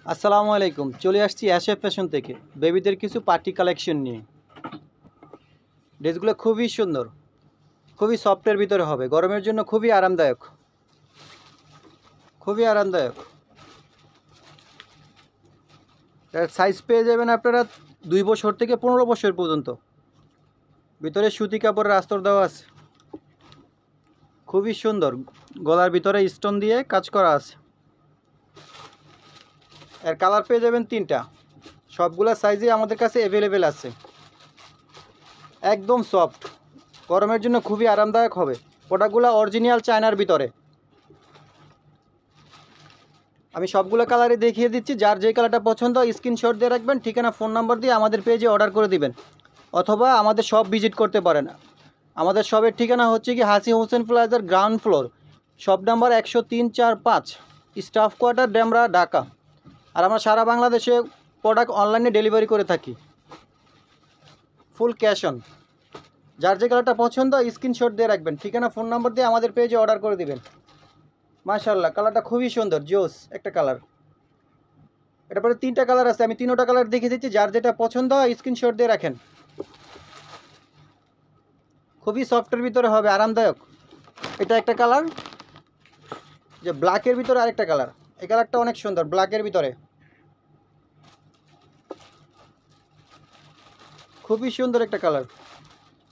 আসসালামু আলাইকুম। চলে আসছি অ্যাশএফ ফ্যাশন থেকে বেবিদের কিছু পার্টি কালেকশন নিয়ে। ড্রেসগুলো খুবই সুন্দর, খুবই সফটের ভিতরে হবে, গরমের জন্য খুবই আরামদায়ক, খুবই আরামদায়ক। এর সাইজ পেয়ে যাবেন আপনারা 2 বছর থেকে 15 বছর পর্যন্ত। ভিতরে সুতি কাপড়ের আস্তর দেওয়া আছে, খুবই সুন্দর। গলার ভিতরে স্টোন দিয়ে কাজ করা আছে। এর কালার পেয়ে যাবেন 3টা, সবগুলা সাইজে আমাদের কাছে অ্যাভেলেবেল আছে। একদম সফট, গরমের জন্য খুবই আরামদায়ক হবে। প্রোডাক্টগুলো অরিজিনাল চায়নার ভিতরে। আমি সবগুলো কালারই দেখিয়ে দিচ্ছি, যার যে কালারটা পছন্দ স্ক্রিনশট দিয়ে রাখবেন, ঠিকানা ফোন নাম্বার দিয়ে আমাদের পেজে অর্ডার করে দিবেন, অথবা আমাদের শপ ভিজিট করতে পারেন। আমাদের শপের ঠিকানা হচ্ছে কি হাসি হোসেন প্লাজার ground floor, shop number 103-4-5, staff quarter, Demra, Dhaka. আর আমরা সারা বাংলাদেশে প্রোডাক্ট অনলাইনে ডেলিভারি করে থাকি, ফুল ক্যাশ অন। যার যে কালারটা পছন্দ স্ক্রিনশট দিয়ে রাখবেন, ঠিকানা ফোন নাম্বার দিয়ে আমাদের পেজে অর্ডার করে দিবেন। মাশাআল্লাহ, কালারটা খুবই সুন্দর, জোস একটা কালার। এটা পরে 3টা কালার আছে, আমি 3টা কালার দেখিয়ে দিচ্ছি। যার যেটা পছন্দ হয় স্ক্রিনশট দিয়ে রাখেন। খুবই সফটের ভিতরে হবে, আরামদায়ক। এটা একটা কালার, যে ব্ল্যাকের ভিতরে আরেকটা কালার। এই কালারটা অনেক সুন্দর, ব্ল্যাকের ভিতরে খুবই সুন্দর একটা কালার।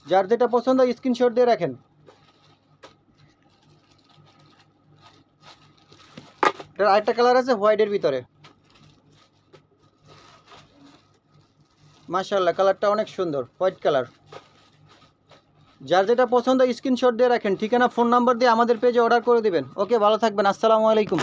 যার যেটা পছন্দ স্ক্রিনশট দিয়ে রাখেন। এটার আরেকটা কালার আছে হোয়াইটের ভিতরে। মাশাআল্লাহ, কালারটা অনেক সুন্দর, হোয়াইট কালার। যার যেটা পছন্দ স্ক্রিনশট দিয়ে রাখেন, ঠিকানা ফোন নাম্বার দিয়ে আমাদের পেজে অর্ডার করে দিবেন। ওকে, ভালো থাকবেন। আসসালামু আলাইকুম।